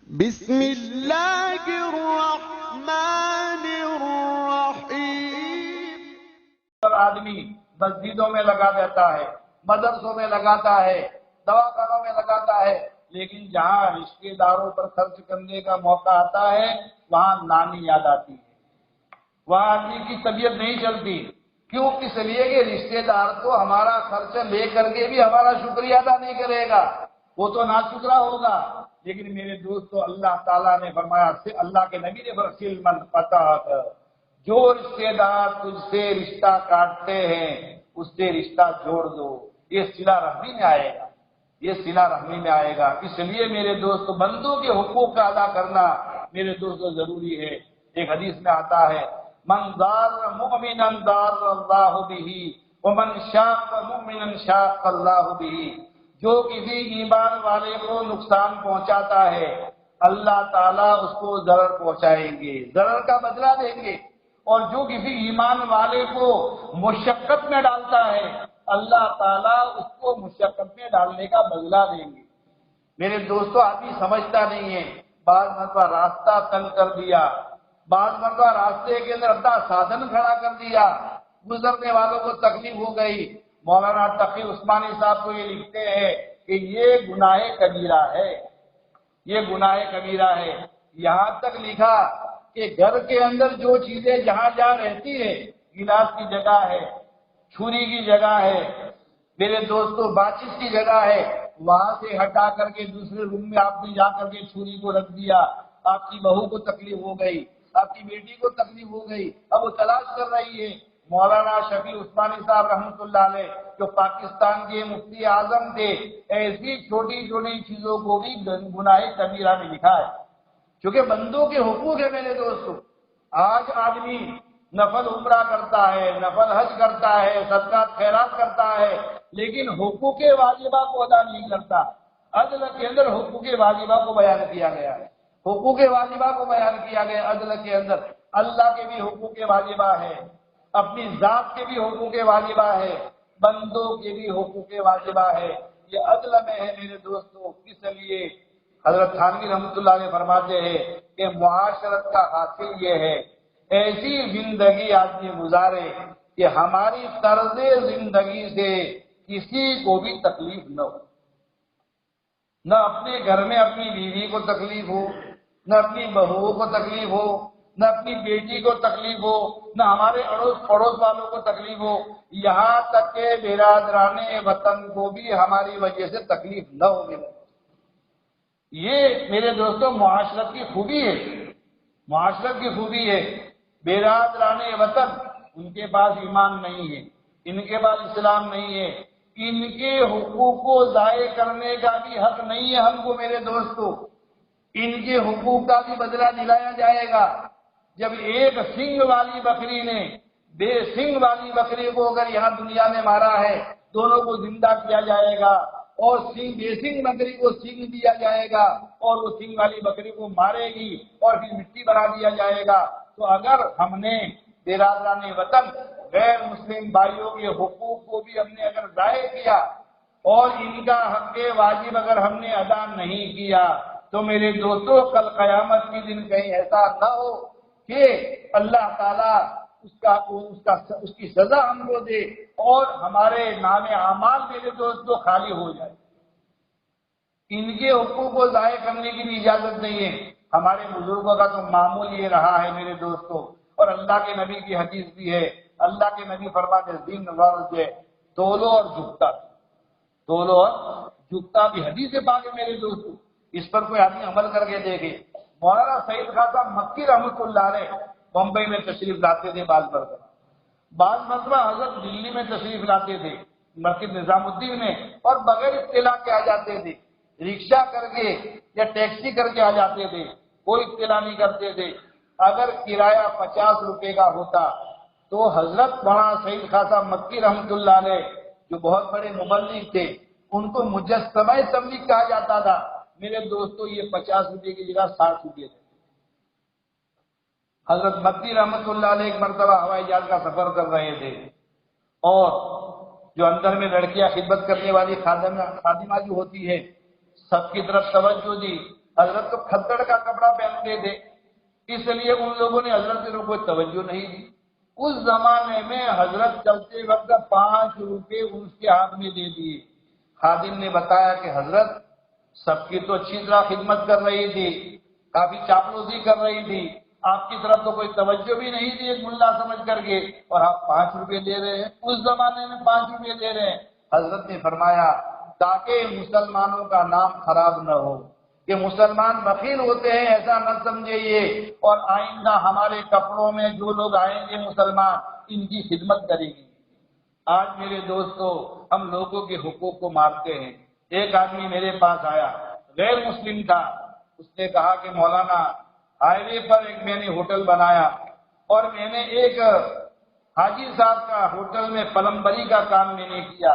بسم اللہ الرحمن الرحیم۔ آدمی مسجدوں میں لگا دیتا ہے، مدرسوں میں لگاتا ہے، دواخانوں میں لگاتا ہے، لیکن جہاں رشتے داروں پر خرچ کرنے کا موقع آتا ہے وہاں نانی یاد آتی ہے، وہاں آدمی کی طبیعت نہیں چلتی۔ کیوں؟ اس لیے کہ رشتے دار تو ہمارا خرچ لے کر کے بھی ہمارا شکریہ ادا نہیں کرے گا، وہ تو ناشکرا ہوگا۔ لیکن میرے دوستو، اللہ تعالیٰ نے فرمایا، اللہ کے نبی نے فرمایا من قطع، جو رشتے دار تجھ سے رشتہ کاٹتے ہیں اس سے رشتہ جوڑ دو، یہ صلہ رحمی میں آئے گا، یہ صلہ رحمی میں آئے گا۔ اس لیے میرے دوستو، بندوں کے حقوق کا ادا کرنا میرے دوستو ضروری ہے۔ ایک حدیث میں آتا ہے، من ضار مؤمنا ضار اللہ بہ ومن شاق مؤمنا شاق اللہ بہ، جو کسی ایمان والے کو نقصان پہنچاتا ہے اللہ تعالیٰ اس کو ضرر پہنچائیں گے، ضرر کا بدلہ دیں گے، اور جو کسی ایمان والے کو مشقت میں ڈالتا ہے اللہ تعالیٰ اس کو مشقت میں ڈالنے کا بدلہ دیں گے۔ میرے دوستو، آدمی سمجھتا نہیں ہے، بعض مرتبہ راستہ تنگ کر دیا، بعض مرتبہ راستے کے اندر اپنا سادھن کھڑا کر دیا، گزرنے والوں کو تکلیف ہو گئی۔ مولانا تقی عثمانی صاحب کو یہ لکھتے ہیں کہ یہ گناہ کبیرہ ہے، یہ گناہ کبیرہ ہے۔ یہاں تک لکھا کہ گھر کے اندر جو چیزیں جہاں جہاں رہتی ہے، گلاس کی جگہ ہے، چھری کی جگہ ہے، میرے دوستو باچس کی جگہ ہے، وہاں سے ہٹا کر کے دوسرے روم میں آپ نے جا کر کے چھری کو رکھ دیا، آپ کی بہو کو تکلیف ہو گئی، آپ کی بیٹی کو تکلیف ہو گئی، اب وہ تلاش کر رہی ہے۔ مولانا شفیع عثمانی صاحب رحمۃ اللہ علیہ جو پاکستان کے مفتی اعظم تھے، ایسی چھوٹی چھوٹی چیزوں کو بھی گناہ کبیرہ میں لکھا ہے، کیونکہ بندوں کے حقوق ہے میرے دوستو۔ آج آدمی نفل عمرہ کرتا ہے، نفل حج کرتا ہے، صدقات خیرات کرتا ہے، لیکن حقوق واجبہ کو ادا نہیں کرتا۔ عدل کے اندر حقوق واجبہ کو بیان کیا گیا ہے، حقوق واجبہ کو بیان کیا گیا۔ عدل کے اندر اللہ کے بھی حقوق واجبہ ہے، اپنی ذات کے بھی حقوق واجبہ ہے، بندوں کے بھی حقوق واجبہ ہے، یہ عدل میں ہے میرے دوستو۔ اس لیے حضرت تھانوی رحمۃ اللہ علیہ فرماتے ہیں کہ معاشرت کا حاصل یہ ہے، ایسی زندگی آدمی گزارے کہ ہماری طرز زندگی سے کسی کو بھی تکلیف نہ ہو، نہ اپنے گھر میں اپنی بیوی کو تکلیف ہو، نہ اپنی بہوؤں کو تکلیف ہو، نہ اپنی بیٹی کو تکلیف ہو، نہ ہمارے اڑوس پڑوس والوں کو تکلیف ہو، یہاں تک کہ برادران وطن کو بھی ہماری وجہ سے تکلیف نہ ہو۔ یہ میرے دوستوں معاشرت کی خوبی ہے، معاشرت کی خوبی ہے۔ برادران وطن، ان کے پاس ایمان نہیں ہے، ان کے پاس اسلام نہیں ہے، ان کے حقوق کو ضائع کرنے کا بھی حق نہیں ہے ہم کو میرے دوستو۔ ان کے حقوق کا بھی بدلہ دلایا جائے گا۔ جب ایک سنگ والی بکری نے بے سنگ والی بکری کو اگر یہاں دنیا میں مارا ہے، دونوں کو زندہ کیا جائے گا، اور بے سنگ بکری کو سنگ دیا جائے گا، اور وہ سنگ والی بکری کو مارے گی اور پھر مٹی بنا دیا جائے گا۔ تو اگر ہم نے برادران وطن غیر مسلم بھائیوں کے حقوق کو بھی ہم نے اگر ضائع کیا اور ان کا حق واجب اگر ہم نے ادا نہیں کیا، تو میرے دوستو کل قیامت کے دن کہیں ایسا نہ ہو کہ اللہ تعالیٰ اس کی سزا ہم کو دے اور ہمارے نام اعمال میرے دوستو خالی ہو جائے۔ ان کے حقوق کو ضائع کرنے کی بھی اجازت نہیں ہے۔ ہمارے بزرگوں کا تو معمول یہ رہا ہے میرے دوستو، اور اللہ کے نبی کی حدیث بھی ہے۔ اللہ کے نبی فرماتے ہیں دین ورز ہے تولو اور جھکتا، تولو اور جھکتا بھی حدیث پاک ہے میرے دوستو۔ اس پر کوئی آدمی عمل کر کے دیکھے۔ مولانا سعید خان صاحب مکی رحمۃ اللہ علیہ بمبئی میں تشریف لاتے تھے، بعض مرتبہ حضرت دلی میں تشریف لاتے تھے، مسجد نظام الدین میں، اور بغیر اطلاع کے آ جاتے تھے، رکشہ کر کے یا ٹیکسی کر کے آ جاتے تھے، کوئی اطلاع نہیں کرتے تھے۔ اگر کرایہ 50 روپے کا ہوتا تو حضرت مولانا سعید خان صاحب مکی رحمۃ اللہ علیہ جو بہت بڑے مبلغ تھے، ان کو مجسمہ تبلیغ کہا جاتا تھا میرے دوستو۔ یہ 50 روپے کی جگہ 60 روپے تھے۔ حضرت مکی رحمۃ اللہ علیہ ایک مرتبہ ہوائی جہاز کا سفر کر رہے تھے، اور جو اندر میں لڑکیاں خدمت کرنے والی خادمہ جو ہوتی ہے، سب کی طرف توجہ دی۔ حضرت تو کھدڑ کا کپڑا پہنتے تھے، اس لیے ان لوگوں نے حضرت کو کوئی توجہ نہیں دی۔ اس زمانے میں حضرت چلتے وقت 5 روپے اس کے ہاتھ میں دے دیے۔ خادم نے بتایا کہ حضرت سب کی تو اچھی طرح خدمت کر رہی تھی، کافی چاپلوسی کر رہی تھی، آپ کی طرف تو کوئی توجہ بھی نہیں دی ایک ملا سمجھ کر کے، اور آپ 5 روپے دے رہے ہیں، اس زمانے میں 5 روپے دے رہے ہیں۔ حضرت نے فرمایا تاکہ مسلمانوں کا نام خراب نہ ہو، کہ مسلمان بخیل ہوتے ہیں ایسا نہ سمجھیے، اور آئندہ ہمارے کپڑوں میں جو لوگ آئیں گے مسلمان ان کی خدمت کریں گے۔ آج میرے دوستو ہم لوگوں کے حقوق کو مارتے ہیں۔ ایک آدمی میرے پاس آیا، غیر مسلم تھا، اس نے کہا کہ مولانا ہائی وے پر ایک میں نے ہوٹل بنایا اور میں نے ایک حاجی صاحب کا ہوٹل میں پلمبری کا کام میں نے کیا،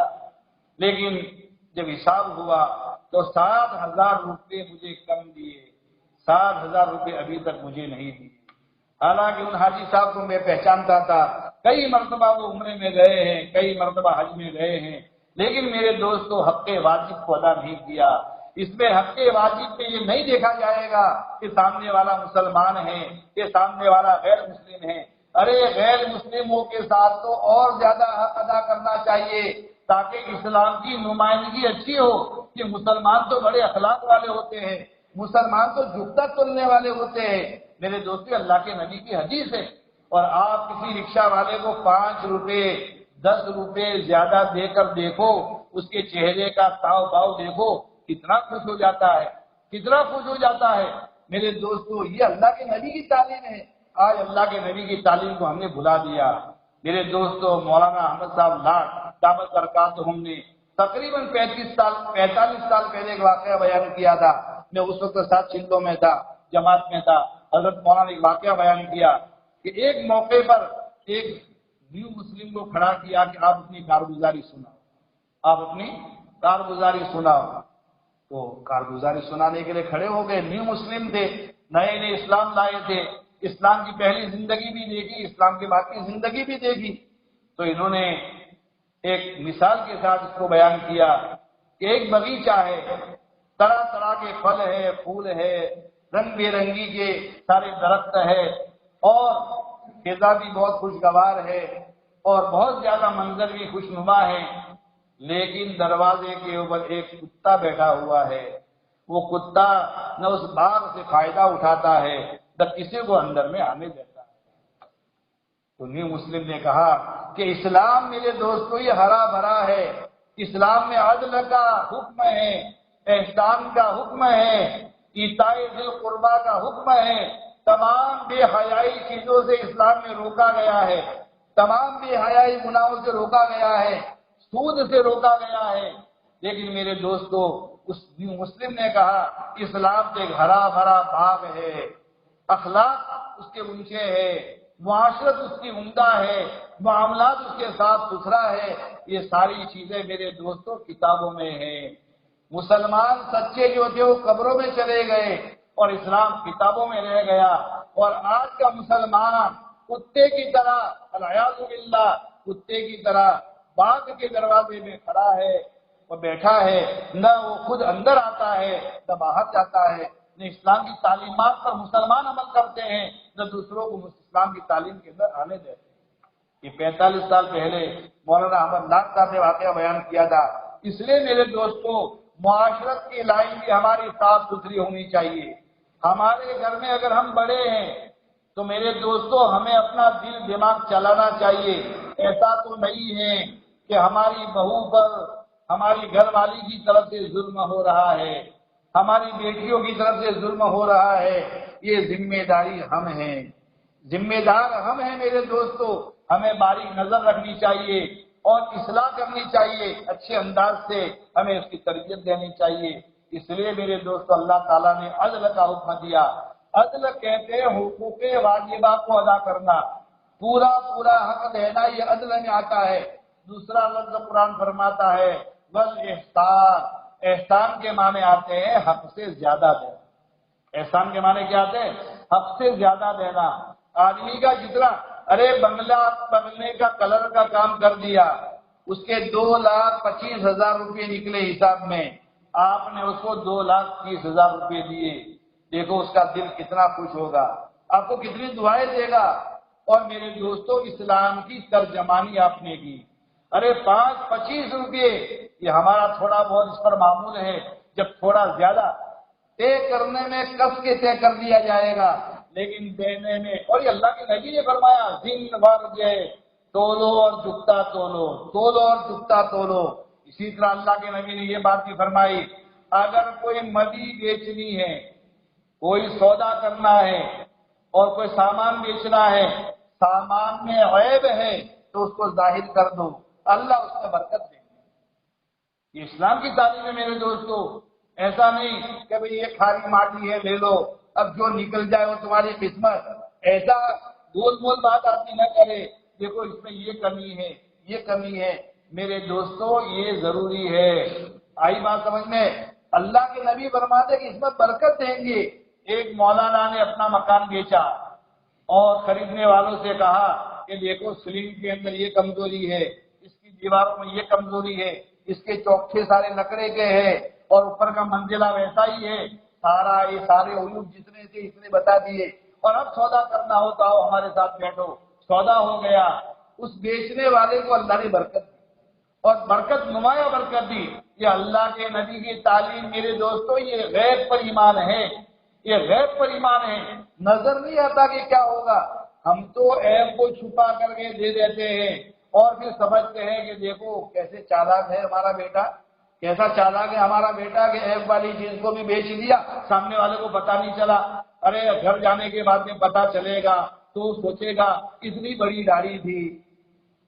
لیکن جب حساب ہوا تو 7,000 روپے مجھے کم دیے، 7,000 روپے ابھی تک مجھے نہیں دیے۔ حالانکہ ان حاجی صاحب کو میں پہچانتا تھا، کئی مرتبہ وہ عمرے میں گئے ہیں، کئی مرتبہ حج میں گئے ہیں، لیکن میرے دوستو حق واجب کو ادا نہیں کیا۔ اس میں حق واجب میں یہ نہیں دیکھا جائے گا کہ سامنے والا مسلمان ہے، کہ سامنے والا غیر مسلم ہے۔ ارے غیر مسلموں کے ساتھ تو اور زیادہ حق ادا کرنا چاہیے تاکہ اسلام کی نمائندگی اچھی ہو، کہ مسلمان تو بڑے اخلاق والے ہوتے ہیں، مسلمان تو جھکتا تلنے والے ہوتے ہیں۔ میرے دوستو اللہ کے نبی کی حدیث ہے، اور آپ کسی رکشہ والے کو 5 روپے 10 روپے زیادہ دے کر دیکھو، اس کے چہرے کا تاؤ باؤ دیکھو، کتنا خوش ہو جاتا ہے، کتنا خوش ہو جاتا ہے۔ میرے دوستو یہ اللہ کے نبی کی تعلیم ہے، آج اللہ کے نبی کی تعلیم کو ہم نے بھلا دیا۔ میرے دوستو مولانا احمد صاحب لاٹ دامت برکاتہم نے تقریباً 45 سال پہلے ایک واقعہ بیان کیا تھا۔ میں اس وقت ساتھ سندھوں میں تھا، جماعت میں تھا۔ حضرت مولانا نے ایک واقعہ بیان کیا کہ ایک موقع پر ایک نیو مسلم کو کھڑا کیا کہ آپ اپنی کارگزاری سناؤ، آپ اپنی کارگزاری سناؤ۔ تو کارگزاری سنانے کے لیے کھڑے ہو گئے۔ نیو مسلم تھے، نئے نئے اسلام لائے تھے، اسلام کی پہلی زندگی بھی دیکھی، اسلام کے بعد کی زندگی بھی دیکھی۔ تو انہوں نے ایک مثال کے ساتھ اس کو بیان کیا کہ ایک باغیچہ ہے، طرح طرح کے پھل ہے، پھول ہے، رنگ برنگی کے سارے درخت ہے، اور فضا بھی بہت خوشگوار ہے، اور بہت زیادہ منظر بھی خوشنما ہے، لیکن دروازے کے اوپر ایک کتا بیٹھا ہوا ہے۔ وہ کتا نہ اس باغ سے فائدہ اٹھاتا ہے نہ کسی کو اندر میں آنے دیتا ہے۔ تو نیو مسلم نے کہا کہ اسلام میرے دوستو یہ ہرا بھرا ہے، اسلام میں عدل کا حکم ہے، احسان کا حکم ہے، ایتاء ذی القربیٰ کا حکم ہے، تمام بے حیائی چیزوں سے اسلام میں روکا گیا ہے، تمام بے حیائی گناہوں سے روکا گیا ہے، سود سے روکا گیا ہے۔ لیکن میرے دوستو اس نیو مسلم نے کہا اسلام تو ایک ہرا بھرا باغ ہے، اخلاق اس کے اونچے ہے، معاشرت اس کی عمدہ ہے، معاملات اس کے صاف ستھرا ہے، یہ ساری چیزیں میرے دوستو کتابوں میں ہیں۔ مسلمان سچے جو تھے وہ قبروں میں چلے گئے اور اسلام کتابوں میں رہ گیا، اور آج کا مسلمان کتے کی طرح العیاذ باللہ کتے کی طرح باغ کے دروازے میں کھڑا ہے اور بیٹھا ہے، نہ وہ خود اندر آتا ہے نہ باہر جاتا ہے، نہ اسلام کی تعلیمات پر مسلمان عمل کرتے ہیں نہ دوسروں کو اسلام کی تعلیم کے اندر آنے دیتے ہیں۔ یہ 45 سال پہلے مولانا احمد لاٹ صاحب نے واقعہ بیان کیا تھا۔ اس لیے میرے دوستوں معاشرت کی لائن بھی ہماری صاف ستھری ہونی چاہیے۔ ہمارے گھر میں اگر ہم بڑے ہیں تو میرے دوستوں ہمیں اپنا دل دماغ چلانا چاہیے۔ ایسا تو نہیں ہے کہ ہماری بہو پر ہماری گھر والی کی طرف سے ظلم ہو رہا ہے، ہماری بیٹیوں کی طرف سے ظلم ہو رہا ہے۔ یہ ذمہ داری ہم ہیں، ذمہ دار ہم ہیں میرے دوستو۔ ہمیں باریک نظر رکھنی چاہیے اور اصلاح کرنی چاہیے، اچھے انداز سے ہمیں اس کی تربیت دینی چاہیے۔ اس لیے میرے دوستو اللہ تعالیٰ نے عدل کا حکم دیا۔ عدل کہتے ہیں حقوق واجبہ کو ادا کرنا، پورا پورا حق دینا، یہ عدل میں آتا ہے۔ دوسرا لفظ قرآن فرماتا ہے والاحسان، احسان کے معنی آتے ہیں حق سے زیادہ دینا۔ احسان کے معنی کیا آتے ہیں؟ حق سے زیادہ دینا۔ آدمی کا جتنا بنگلے کا کلر کا کام کر دیا، اس کے 2,25,000 روپے نکلے حساب میں، آپ نے اس کو 2,30,000 روپے دیے، دیکھو اس کا دل کتنا خوش ہوگا، آپ کو کتنی دعائیں دے گا۔ اور میرے دوستو، اسلام کی ترجمانی آپ نے کی، ارے 25 روپے، یہ ہمارا تھوڑا بہت اس پر معمول ہے، جب تھوڑا زیادہ طے کرنے میں کس کے طے کر دیا جائے گا، لیکن دینے میں، اور یہ اللہ کے نبی نے فرمایا دن بھر جائے تولو اور جھکتا تولو، تولو اور جھکتا تولو۔ اسی طرح اللہ کے نبی نے یہ بات بھی فرمائی، اگر کوئی مدی بیچنی ہے، کوئی سودا کرنا ہے اور کوئی سامان بیچنا ہے، سامان میں عیب ہے تو اس کو ظاہر کر دو، اللہ اس میں برکت دے گی۔ یہ اسلام کی تعلیم ہے میرے دوستو۔ ایسا نہیں کہ بھئی یہ کھاری ماٹی ہے لے لو، اب جو نکل جائے وہ تمہاری قسمت، ایسا گول مول بات آدمی نہ کرے، دیکھو اس میں یہ کمی ہے، یہ کمی ہے۔ میرے دوستو یہ ضروری ہے، آئی بات سمجھ میں؟ اللہ کے نبی فرماتے کہ اس میں برکت دیں گے۔ ایک مولانا نے اپنا مکان بیچا اور خریدنے والوں سے کہا کہ دیکھو سلنگ کے اندر یہ کمزوری ہے، اس کی دیواروں میں یہ کمزوری ہے، اس کے چوکھے سارے لکڑے کے ہیں اور اوپر کا منزلہ ویسا ہی ہے، یہ سارے عیوب جتنے تھے اس نے بتا دیے، اور اب سودا کرنا ہو تو آؤ ہمارے ساتھ بیٹھو۔ سودا ہو گیا، اس بیچنے والے کو اللہ نے برکت دی اور برکت نمایاں برکت دی۔ یہ اللہ کے نبی کی تعلیم میرے دوستو، یہ غیب پر ایمان ہے، یہ غیب پر ایمان ہے۔ نظر نہیں آتا کہ کیا ہوگا، ہم تو عیب کو چھپا کر کے دے دیتے ہیں اور پھر سمجھتے ہیں کہ دیکھو کیسے چالاک ہے ہمارا بیٹا، کیسا چالاک ہے ہمارا بیٹا کہ عیب والی چیز کو بھی بیچ دیا، سامنے والے کو پتہ نہیں چلا۔ ارے گھر جانے کے بعد میں پتہ چلے گا تو سوچے گا اتنی بڑی داڑھی تھی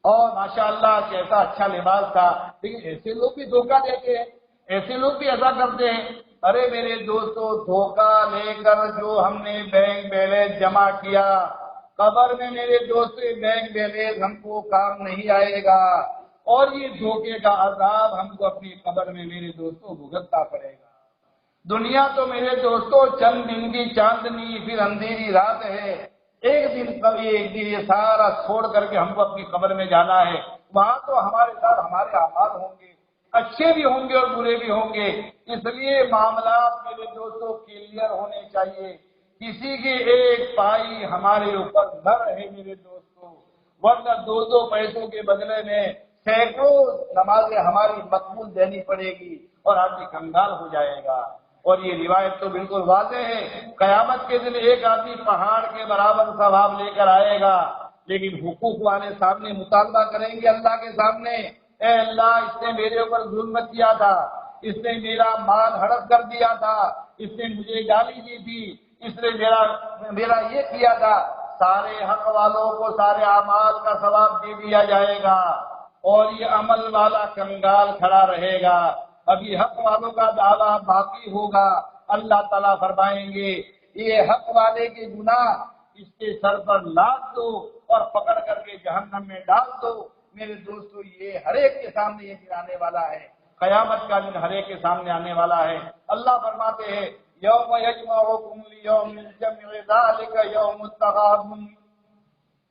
اور ماشاءاللہ کیسا اچھا لباس تھا، لیکن ایسے لوگ بھی دھوکہ دیتے ہیں، ایسے لوگ بھی ایسا کرتے ہیں۔ ارے میرے دوستو، دھوکہ لے کر جو ہم نے بینک بیلنس جمع کیا، قبر میں میرے دوست بینک بیلنس ہم کو کام نہیں آئے گا، اور یہ دھوکے کا عذاب ہم کو اپنی قبر میں میرے دوستو بھگتنا پڑے گا۔ دنیا تو میرے دوستو چند دن کی چاندنی پھر اندھیری رات ہے، ایک دن یہ سارا چھوڑ کر کے ہم کو اپنی قبر میں جانا ہے، وہاں تو ہمارے ساتھ ہمارے اعمال ہوں گے، اچھے بھی ہوں گے اور برے بھی ہوں گے، اس لیے معاملات میرے دوستو کلیئر ہونے چاہیے، کسی کی ایک پائی ہمارے اوپر نہ رہے میرے دوستو، ورنہ دو پیسوں کے بدلے میں سینکڑوں نمازیں ہماری مقبول دینی پڑے گی اور آدمی کنگال ہو جائے گا۔ اور یہ روایت تو بالکل واضح ہے، قیامت کے دن ایک آدمی پہاڑ کے برابر ثواب لے کر آئے گا، لیکن حقوق والے سامنے مطالبہ کریں گے اللہ کے سامنے، اے اللہ اس نے میرے اوپر ظلم کیا تھا، اس نے میرا مال ہڑپ کر دیا تھا، اس نے مجھے گالی دی تھی، اس نے میرا یہ کیا تھا، سارے حق والوں کو سارے اعمال کا ثواب دے دیا جائے گا اور یہ عمل والا کنگال کھڑا رہے گا۔ ابھی حق والوں کا دعویٰ باقی ہوگا، اللہ تعالیٰ فرمائیں گے یہ حق والے کے گناہ اس کے سر پر لاد دو اور پکڑ کر کے جہنم میں ڈال دو۔ میرے دوستو یہ ہر ایک کے سامنے یہ دن آنے والا ہے، قیامت کا دن ہر ایک کے سامنے آنے والا ہے۔ اللہ فرماتے ہیں یوم یجمعکم لیوم الجمع ذالک یوم التغابن،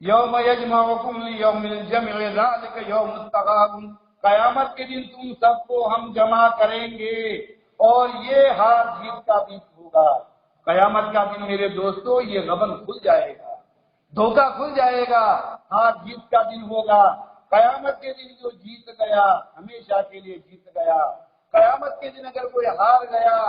یوم یجمعکم لیوم الجمع ذالک یوم التغابن، قیامت کے دن تم سب کو ہم جمع کریں گے اور یہ ہار جیت کا دن ہوگا۔ قیامت کا دن میرے دوستو یہ غبن کھل جائے گا، دھوکہ کھل جائے گا، ہار جیت کا دن ہوگا۔ قیامت کے دن جو جیت گیا ہمیشہ کے لیے جیت گیا، قیامت کے دن اگر کوئی ہار گیا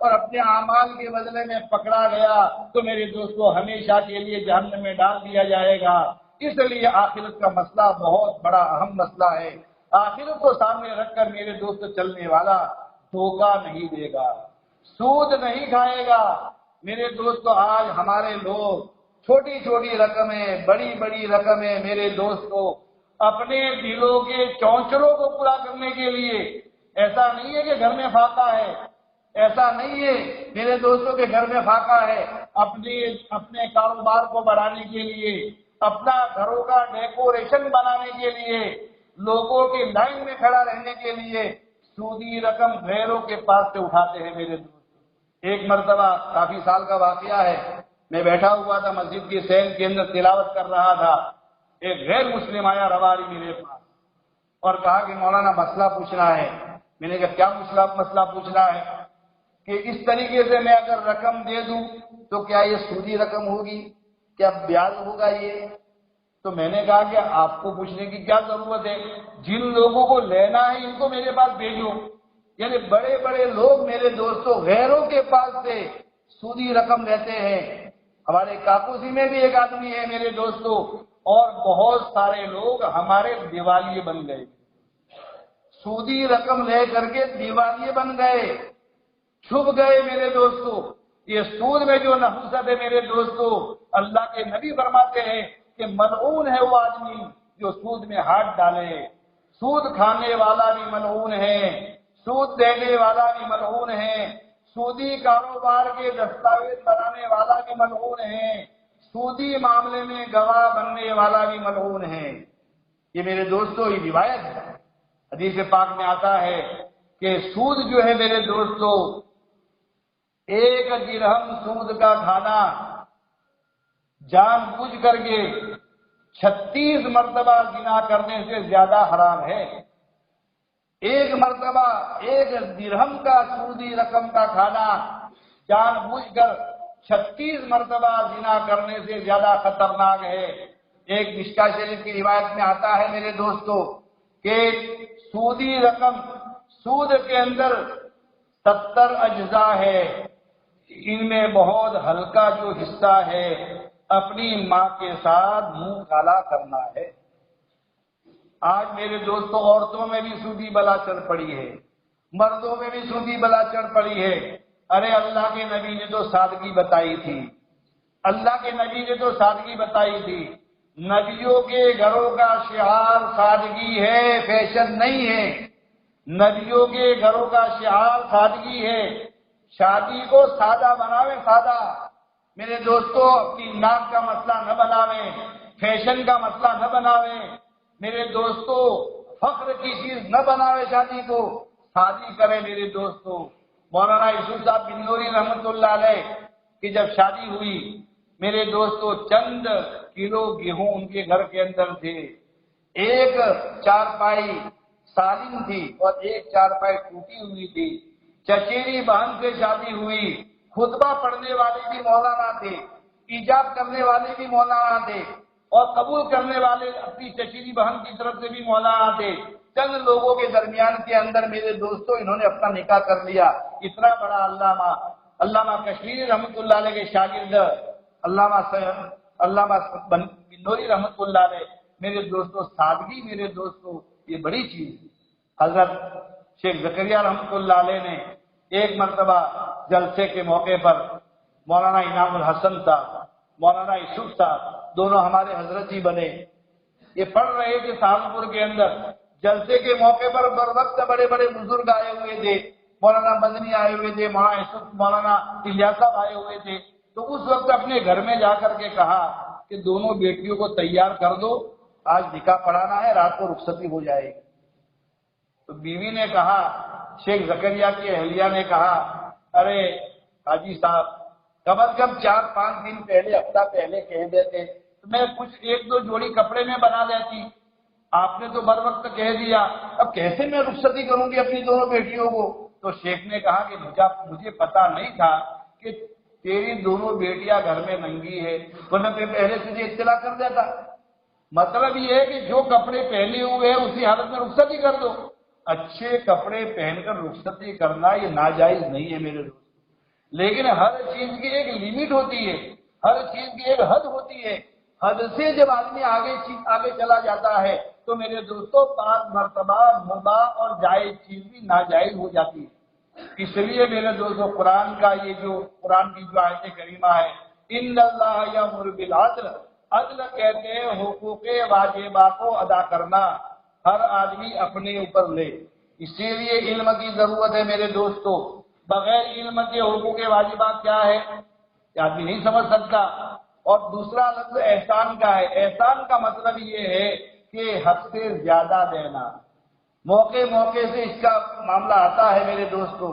اور اپنے اعمال کے بدلے میں پکڑا گیا تو میرے دوستو ہمیشہ کے لیے جہنم میں ڈال دیا جائے گا۔ اس لیے آخرت کا مسئلہ بہت بڑا اہم مسئلہ ہے، آخرت کو سامنے رکھ کر میرے دوست چلنے والا دھوکہ نہیں دے گا، سود نہیں کھائے گا۔ میرے دوستو آج ہمارے لوگ چھوٹی چھوٹی رقمیں بڑی بڑی رقمیں میرے دوستو اپنے دلوں کے چونچلوں کو پورا کرنے کے لیے، ایسا نہیں ہے کہ گھر میں فاقہ ہے، ایسا نہیں ہے میرے دوستوں کے گھر میں فاقہ ہے، اپنے کاروبار کو بڑھانے کے لیے، اپنا گھروں کا ڈیکوریشن بنانے کے لیے، لوگوں کی لائن میں کھڑا رہنے کے لیے سودی رقم غیروں کے پاس سے اٹھاتے ہیں میرے دوست۔ ایک مرتبہ کافی سال کا واقعہ ہے، میں بیٹھا ہوا تھا مسجد کی سین کے اندر تلاوت کر رہا تھا، ایک غیر مسلم آیا رواری میرے پاس اور کہا کہ مولانا مسئلہ پوچھنا ہے۔ میں نے کہا کیا مسئلہ پوچھنا ہے کہ اس طریقے سے میں اگر رقم دے دوں تو کیا یہ سودی رقم ہوگی، کیا بیاج ہوگا یہ؟ تو میں نے کہا کہ آپ کو پوچھنے کی کیا ضرورت ہے، جن لوگوں کو لینا ہے ان کو میرے پاس بھیجو۔ یعنی بڑے بڑے لوگ میرے دوستوں غیروں کے پاس سے سودی رقم لیتے ہیں۔ ہمارے کاکوسی میں بھی ایک آدمی ہے میرے دوستوں، اور بہت سارے لوگ ہمارے دیوالیے بن گئے، سودی رقم لے کر کے دیوالیے بن گئے، چھپ گئے میرے دوستوں۔ یہ سود میں جو نحوست ہے میرے دوستوں، اللہ کے نبی فرماتے ہیں کہ ملعون ہے وہ آدمی جو سود میں ہاتھ ڈالے۔ سود کھانے والا بھی ملعون ہے، سود دینے والا بھی ملعون ہے، سودی کاروبار کے دستاویز بنانے والا بھی ملعون ہے، سودی معاملے میں گواہ بننے والا بھی ملعون ہے۔ یہ میرے دوستوں یہ روایت ہے، حدیث پاک میں آتا ہے کہ سود جو ہے میرے دوستوں، ایک درہم سود کا کھانا جان بوجھ کر کے 36 مرتبہ زنا کرنے سے زیادہ حرام ہے۔ ایک مرتبہ ایک درہم کا سودی رقم کا کھانا جان بوجھ کر 36 مرتبہ زنا کرنے سے زیادہ خطرناک ہے۔ ایک مشکا شریف کی روایت میں آتا ہے میرے دوستوں کہ سودی رقم، سود کے اندر 70 اجزاء ہے، ان میں بہت ہلکا جو حصہ ہے اپنی ماں کے ساتھ منہ کالا کرنا ہے۔ آج میرے دوستوں عورتوں میں بھی سودی بلا چڑھ پڑی ہے، مردوں میں بھی سودی بلا چڑھ پڑی ہے۔ ارے اللہ کے نبی نے تو سادگی بتائی تھی، اللہ کے نبی نے تو سادگی بتائی تھی۔ نبیوں کے گھروں کا شعار سادگی ہے، فیشن نہیں ہے۔ نبیوں کے گھروں کا شعار سادگی ہے۔ شادی کو سادہ بناویں، سادہ میرے دوستوں، اپنی ناک کا مسئلہ نہ بناویں، فیشن کا مسئلہ نہ بناویں میرے دوستوں، فخر کی چیز نہ بناویں شادی کو، شادی کریں میرے دوستوں۔ مولانا یوسف صاحب بنوری رحمۃ اللہ علیہ کی جب شادی ہوئی میرے دوستوں، چند کلو گیہوں ان کے گھر کے اندر تھے، ایک چارپائی سالم تھی اور ایک چارپائی ٹوٹی ہوئی تھی۔ چچیری بہن سے شادی ہوئی، خطبہ پڑھنے والے بھی مولانا تھے، ایجاب کرنے والے بھی مولانا تھے، اور قبول کرنے والے اپنی چچیری بہن کی طرف سے بھی مولانا تھے۔ چند لوگوں کے درمیان کے اندر میرے دوستوں انہوں نے اپنا نکاح کر لیا۔ اتنا بڑا علامہ کشمیری رحمۃ اللہ علیہ کے شاگرد علامہ بنوری رحمۃ اللہ علیہ، میرے دوستوں سادگی میرے دوستوں یہ بڑی چیز ہے۔ حضرت شیخ زکریا رحمۃ اللہ علیہ نے ایک مرتبہ جلسے کے موقع پر مولانا انعام الحسن صاحب، مولانا یوسف صاحب، دونوں ہمارے حضرت جی بنے، یہ پڑھ رہے تھے سہارنپور کے اندر۔ جلسے کے موقع پر بر وقت بڑے بڑے بزرگ آئے ہوئے تھے، مولانا مدنی آئے ہوئے تھے، مولانا الیاس صاحب آئے ہوئے تھے۔ تو اس وقت اپنے گھر میں جا کر کے کہا کہ دونوں بیٹیوں کو تیار کر دو، آج نکاح پڑھانا ہے، رات کو رخصتی ہو جائے گی۔ تو بیوی نے کہا، شیخ زکریا کی اہلیہ نے کہا، ارے حاجی صاحب کم از کم 4-5 دن پہلے، ہفتہ پہلے کہہ دیتے تو میں کچھ 1-2 جوڑی کپڑے میں بنا لیتی، آپ نے تو بر وقت کہہ دیا، اب کیسے میں رخصتی کروں گی اپنی دونوں بیٹیوں کو؟ تو شیخ نے کہا کہ مجھے پتا نہیں تھا کہ تیری دونوں بیٹیاں گھر میں ننگی ہے، ورنہ میں پہلے تجھے اطلاع کر دیتا۔ مطلب یہ ہے کہ جو کپڑے پہنے ہوئے ہیں اسی حالت میں رخصتی کر دو۔ اچھے کپڑے پہن کر رخصتی کرنا یہ ناجائز نہیں ہے میرے دوست، لیکن ہر چیز کی ایک لمٹ ہوتی ہے، ہر چیز کی ایک حد ہوتی ہے۔ حد سے جب آدمی آگے چلا جاتا ہے تو میرے دوستوں 5 مرتبہ مباح اور جائز چیز بھی ناجائز ہو جاتی ہے۔ اس لیے میرے دوستوں قرآن کی جو آیت کریمہ ہے، ان اللہ یامر بالعدل، عدل کہتے ہیں حقوق واجبہ کو ادا کرنا، ہر آدمی اپنے اوپر لے۔ اسی لیے علم کی ضرورت ہے میرے دوستوں، بغیر علم کے حقوق واجبات کیا ہے کہ آدمی نہیں سمجھ سکتا۔ اور دوسرا لفظ احسان کا ہے، احسان کا مطلب یہ ہے کہ حد سے زیادہ دینا۔ موقع سے اس کا معاملہ آتا ہے میرے دوستوں۔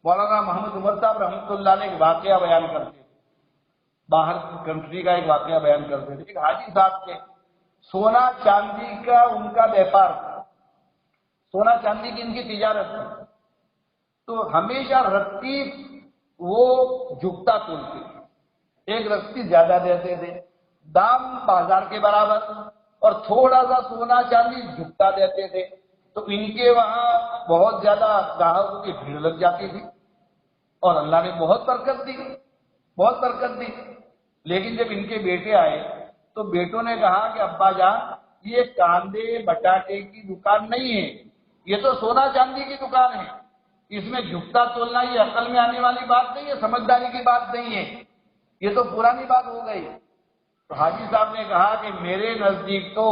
مولانا محمد عمر صاحب رحمۃ اللہ علیہ ایک واقعہ بیان کرتے تھے، باہر کنٹری کا ایک واقعہ بیان کرتے تھے۔ ایک حاجی صاحب کے سونا چاندی کا ان کا بیپار تھا، سونا چاندی کی ان کی تجارت تھی، تو ہمیشہ رتی وہ جھکتا تولتے تھے، ایک رتی زیادہ دیتے تھے، دام بازار کے برابر، اور تھوڑا سا سونا چاندی جھکتا دیتے تھے، تو ان کے وہاں بہت زیادہ گاہکوں کی بھیڑ لگ جاتی تھی اور اللہ نے بہت برکت دی، بہت برکت دی۔ لیکن جب ان کے بیٹے آئے تو بیٹوں نے کہا کہ ابا جان یہ کاندے بٹاٹے کی دکان نہیں ہے، یہ تو سونا چاندی کی دکان ہے، اس میں جھکتا تولنا یہ عقل میں آنے والی بات نہیں ہے، سمجھداری کی بات نہیں ہے، یہ تو پرانی بات ہو گئی۔ تو حاجی صاحب نے کہا کہ میرے نزدیک تو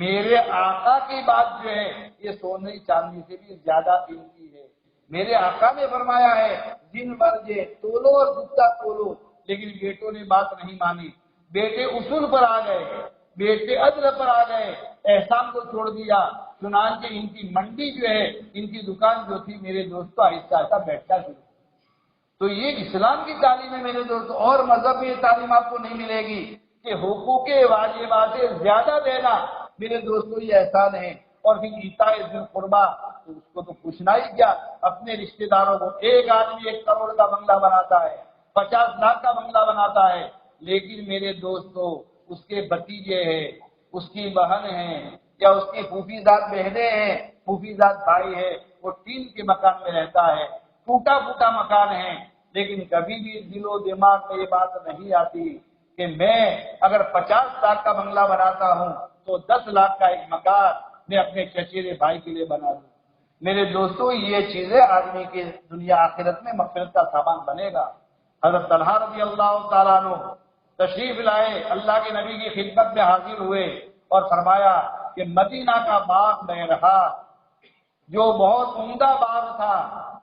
میرے آقا کی بات جو ہے یہ سونے چاندی سے بھی زیادہ قیمتی ہے۔ میرے آقا نے فرمایا ہے دن مرجے تولو اور جھکتا تولو، لیکن بیٹوں نے بات نہیں مانی، بیٹے اصول پر آ گئے، بیٹے عدل پر آ گئے، احسان کو چھوڑ دیا، چنانچہ ان کی منڈی جو ہے، ان کی دکان جو تھی میرے دوستوں آہستہ آہستہ بیٹھتا شروع۔ تو یہ اسلام کی تعلیم ہے میرے دوستوں، اور مذہب میں یہ تعلیم آپ کو نہیں ملے گی کہ حقوق واجبات سے زیادہ دینا میرے دوستوں یہ احسان ہے۔ اور پھر عطاء ذی القربیٰ، تو اس کو تو پوچھنا ہی کیا، اپنے رشتہ داروں کو، ایک آدمی 1 کروڑ کا بنگلہ بناتا ہے، 50 لاکھ کا بنگلہ بناتا ہے، لیکن میرے دوستوں اس کے بھتیجے ہیں، اس کی بہن ہیں، یا اس کی پھوپھی زاد بہنیں ہیں، پھوپھی زاد بھائی ہے، وہ ٹین کے مکان میں رہتا ہے، ٹوٹا پھوٹا مکان ہے، لیکن کبھی بھی دل و دماغ میں یہ بات نہیں آتی کہ میں اگر 50 لاکھ کا بنگلہ بناتا ہوں تو 10 لاکھ کا ایک مکان میں اپنے چچیرے بھائی کے لیے بنا دوں۔ میرے دوستوں یہ چیزیں آدمی کی دنیا آخرت میں مغفرت کا سامان بنے گا۔ حضرت طلحہ رضی اللہ تعالیٰ عنہ تشریف لائے، اللہ کے نبی کی خدمت میں حاضر ہوئے اور فرمایا کہ مدینہ کا باغ میں رہا، جو بہت عمدہ باغ تھا،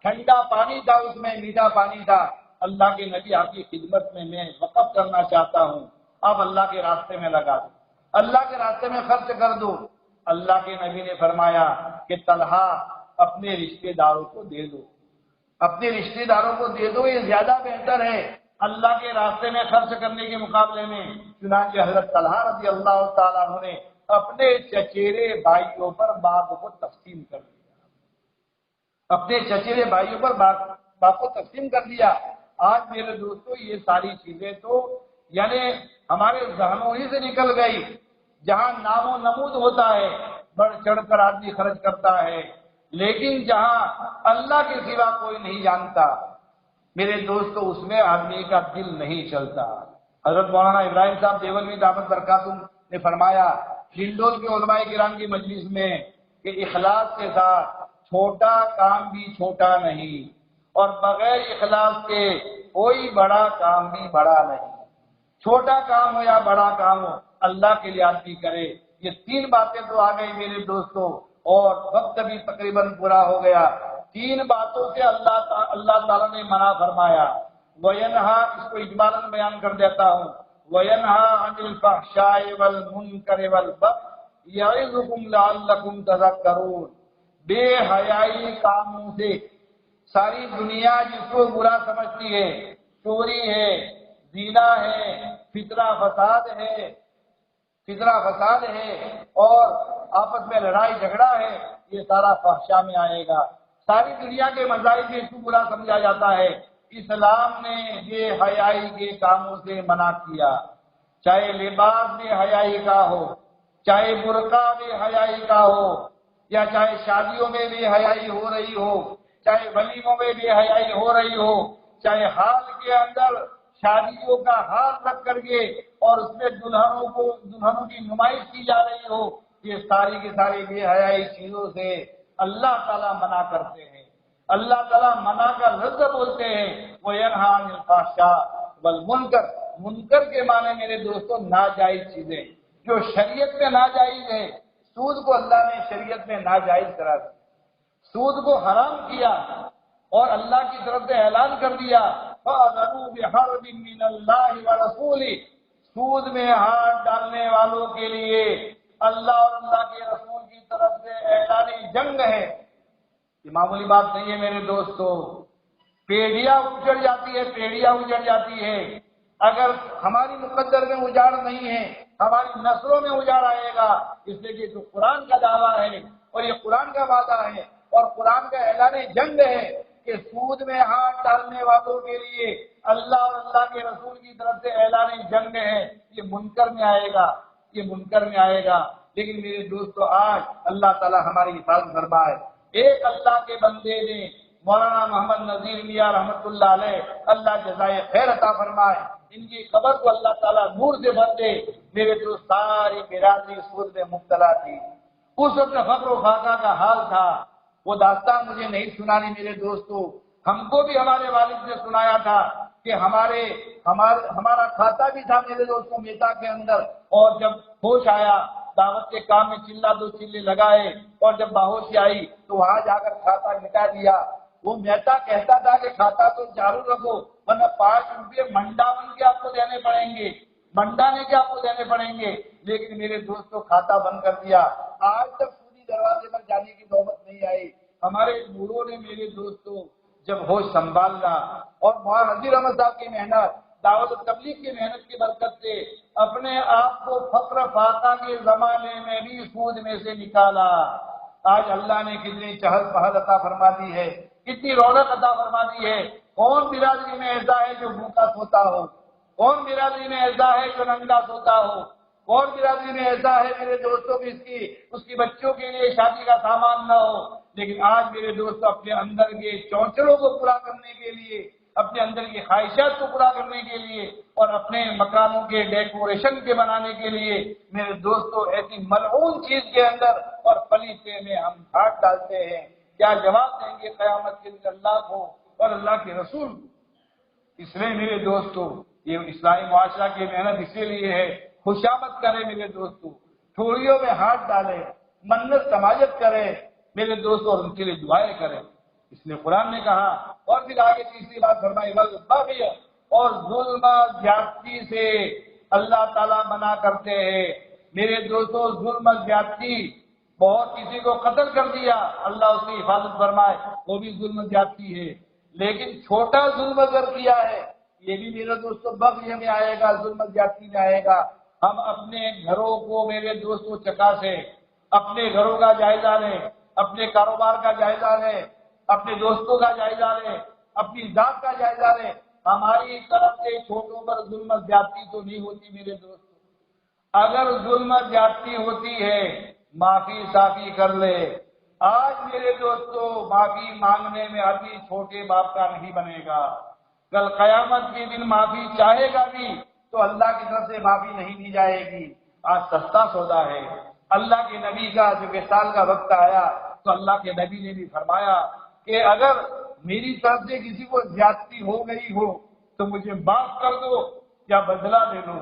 ٹھنڈا پانی تھا، اس میں میٹھا پانی تھا، اللہ کے نبی آپ کی خدمت میں وقف کرنا چاہتا ہوں، آپ اللہ کے راستے میں لگا دو، اللہ کے راستے میں خرچ کر دو۔ اللہ کے نبی نے فرمایا کہ طلحہ اپنے رشتہ داروں کو دے دو، اپنے رشتہ داروں کو دے دو، یہ زیادہ بہتر ہے اللہ کے راستے میں خرچ کرنے کے مقابلے میں۔ چنانچہ حضرت طلحہ رضی اللہ تعالیٰ عنہ نے اپنے چچیرے بھائیوں پر باغ کو تقسیم کر دیا، اپنے چچیرے بھائیوں پر باغ کو تقسیم کر دیا۔ آج میرے دوستو یہ ساری چیزیں تو یعنی ہمارے ذہنوں ہی سے نکل گئی، جہاں نام و نمود ہوتا ہے بڑھ چڑھ کر آدمی خرچ کرتا ہے، لیکن جہاں اللہ کے سوا کوئی نہیں جانتا میرے دوستو اس میں آدمی کا دل نہیں چلتا۔ حضرت مولانا ابراہیم صاحب دیوبندی دامت برکاتہم نے فرمایا ہندول کے علماء کرام کی مجلس میں کہ اخلاص کے ساتھ چھوٹا کام بھی چھوٹا نہیں، اور بغیر اخلاص کے کوئی بڑا کام بھی بڑا نہیں، چھوٹا کام ہو یا بڑا کام ہو اللہ کے لیے آدمی کرے۔ یہ 3 باتیں تو آ گئی میرے دوستو، اور وقت بھی تقریباً پورا ہو گیا۔ 3 باتوں سے اللہ تعالیٰ نے منع فرمایا، وَيَنْهَا، اس کو اجمالاً بیان کر دیتا ہوں، وَيَنْهَا عَنِ الْفَحْشَاءِ وَالْمُنْكَرِ وَالْبَغْيِ يَعِظُكُمْ لَعَلَّكُمْ تَذَكَّرُونَ۔ بے حیائی کاموں سے، ساری دنیا جس کو برا سمجھتی ہے، چوری ہے، زنا ہے، فتنہ فساد ہے اور آپس میں لڑائی جھگڑا ہے، یہ سارا فحشا میں آئے گا۔ ساری دنیا کے مذاہب میں اس کو برا سمجھا جاتا ہے، اسلام نے بے حیائی کے کاموں سے منع کیا، چاہے لباس بے حیائی کا ہو، چاہے برقع بے حیائی کا ہو، یا چاہے شادیوں میں بے حیائی ہو رہی ہو، چاہے ولیموں میں بے حیائی ہو رہی ہو، چاہے ہال کے اندر شادیوں کا ہار رکھ کر کے اور اس میں دلہنوں کی نمائش کی جا رہی ہو، یہ ساری کی ساری بے حیائی چیزوں سے اللہ تعالیٰ منع کرتے ہیں۔ اللہ تعالیٰ منع کا لفظ بولتے ہیں، وَيَنْهَا عَنِ الْفَحْشَاءِ وَالْمُنْكَرِ، منکر کے معنی میرے دوستوں ناجائز چیزیں جو شریعت میں ناجائز ہے۔ سود کو اللہ نے شریعت میں ناجائز قرار دیا، سود کو حرام کیا اور اللہ کی طرف سے اعلان کر دیا فَأَذَنُوا بِحَرْبٍ مِّنَ اللَّهِ وَرَسُولِهِ، سود میں ہاتھ ڈالنے والوں کے لیے اللہ اور اللہ کے رسول کی طرف سے اعلان جنگ ہے۔ یہ معمولی بات نہیں ہے میرے دوستو، پیڑیاں اجڑ جاتی ہے، اگر ہماری مقدر میں اجاڑ نہیں ہے ہماری نسلوں میں اجاڑ آئے گا، اس لیے کہ جو قرآن کا دعویٰ ہے اور یہ قرآن کا وعدہ ہے اور قرآن کا اعلان جنگ ہے کہ سود میں ہاتھ ڈالنے والوں کے لیے اللہ اور اللہ کے رسول کی طرف سے اعلان جنگ ہے. یہ منکر میں آئے گا، یہ منکر میں آئے گا. لیکن میرے دوستو آج اللہ تعالیٰ ہماری حفاظت فرمائے. ایک اللہ کے بندے نے مولانا محمد نذیر میاں رحمت اللہ علیہ، اللہ جزائے خیر عطا فرمائے، ان کی قبر کو اللہ تعالیٰ نور سے بھر دے. میرے دوست ساری برادری سود میں مبتلا تھی. اس وقت فقر و فاقہ کا حال تھا. وہ داستان مجھے نہیں سنانی میرے دوستو، ہم کو بھی ہمارے والد نے سنایا تھا کہ ہمارا کھاتا بھی تھا میرے دوستوں میتا کے اندر. اور جب ہوش آیا دعوت کے کام میں چلا دو چلے لگائے اور جب باہوشی آئی تو وہاں جا کر کھاتا مٹا دیا. وہ میتا کہتا تھا کہ کھاتا تو چالو رکھو ورنہ 5 روپے منڈا بن کے آپ کو دینے پڑیں گے، منڈانے کے آپ کو دینے پڑیں گے. لیکن میرے دوستوں کھاتا بند کر دیا. آج تک سودی دروازے پر جانے کی نوبت نہیں آئی. ہمارے نوروں نے میرے دوستوں جب ہوش سنبھالا اور مولانا نذیر احمد صاحب کی محنت، دعوت و تبلیغ کی محنت کی برکت سے اپنے آپ کو فقر فاقہ کے زمانے میں بھی سود میں سے نکالا. آج اللہ نے کتنی چہل پہل عطا فرما دی ہے، کتنی رونق عطا فرما دی ہے. کون برادری میں ایسا ہے جو بھوکا سوتا ہو؟ کون برادری میں ایسا ہے جو ننگا سوتا ہو؟ کون برادری میں ایسا ہے میرے دوستوں کی اس کی بچوں کے لیے شادی کا سامان نہ ہو؟ لیکن آج میرے دوستوں اپنے اندر کے چونچلوں کو پورا کرنے کے لیے، اپنے اندر کی خواہشات کو پورا کرنے کے لیے اور اپنے مکانوں کے ڈیکوریشن کے بنانے کے لیے میرے دوستوں ایسی ملعون چیز کے اندر اور پلیتے میں ہم ہاتھ ڈالتے ہیں. کیا جواب دیں گے قیامت کے دن اللہ کو اور اللہ کے رسول کو؟ اس لیے میرے دوستوں یہ اسلامی معاشرہ کی محنت اسی لیے ہے. خوشامد کرے میرے دوستوں، ٹھوڑیوں میں ہاتھ ڈالے، منت سماجت کرے میرے دوستوں اور ان کے لیے دعائیں کریں. اس لیے قرآن نے کہا اور پھر آگے تیسری بات فرمائی بغی اور ظلم زیادتی سے اللہ تعالیٰ منع کرتے ہیں. میرے دوستوں ظلم زیادتی، بہت کسی کو قتل کر دیا اللہ اس کی حفاظت فرمائے، وہ بھی ظلم زیادتی ہے. لیکن چھوٹا ظلم اگر کیا ہے یہ بھی میرے دوستوں بغی میں آئے گا، ظلم زیادتی میں آئے گا. ہم اپنے گھروں کو میرے دوستوں چکاسیں، اپنے گھروں کا جائزہ لیں، اپنے کاروبار کا جائزہ لیں، اپنے دوستوں کا جائزہ لیں، اپنی ذات کا جائزہ لیں. ہماری طرف سے چھوٹوں پر ظلم زیادتی تو نہیں ہوتی میرے دوستوں. اگر ظلم زیادتی ہوتی ہے معافی صافی کر لے. آج میرے دوستوں معافی مانگنے میں ابھی چھوٹے باپ کا نہیں بنے گا. کل قیامت کے دن معافی چاہے گا بھی تو اللہ کی طرف سے معافی نہیں دی جائے گی. آج سستا سودا ہے. اللہ کے نبی کا جو وصال کا وقت آیا تو اللہ کے نبی نے بھی فرمایا کہ اگر میری طرف سے کسی کو زیادتی ہو گئی ہو تو مجھے معاف کر دو یا بدلہ دے دو.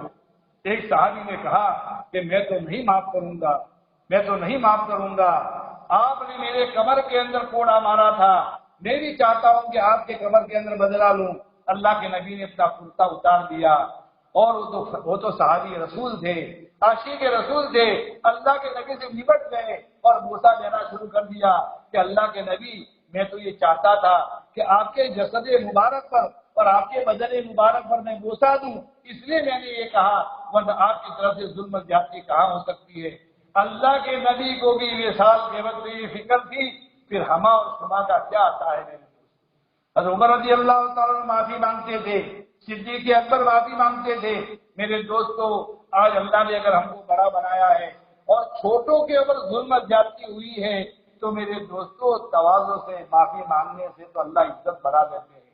ایک صحابی نے کہا کہ میں تو نہیں معاف کروں گا، میں تو نہیں معاف کروں گا. آپ نے میرے کمر کے اندر کوڑا مارا تھا، میں بھی چاہتا ہوں کہ آپ کے کمر کے اندر بدلہ لوں. اللہ کے نبی نے اپنا کرتا اتار دیا اور وہ تو صحابی رسول تھے، عاشق رسول تھے. اللہ کے نبی سے نمٹ گئے اور بوسہ دینا شروع کر دیا کہ اللہ کے نبی میں تو یہ چاہتا تھا کہ آپ کے جسد مبارک پر اور آپ کے بدن مبارک پر میں بوسہ دوں، اس لیے میں نے یہ کہا، ورنہ آپ کی طرف سے ظلم زیادتی کہاں ہو سکتی ہے. اللہ کے نبی کو بھی وصال کے وقت یہ فکر تھی، پھر ہما اور شما کا کیا آتا ہے. حضرت عمر رضی اللہ تعالیٰ معافی مانگتے تھے، صدیق اکبر معافی مانگتے تھے. میرے دوستو آج اللہ نے اگر ہم کو بڑا بنایا ہے اور چھوٹوں کے اوپر ظلم زیادتی ہوئی ہے تو میرے دوستو تواضع سے معافی مانگنے سے تو اللہ عزت بڑھا دیتے ہیں.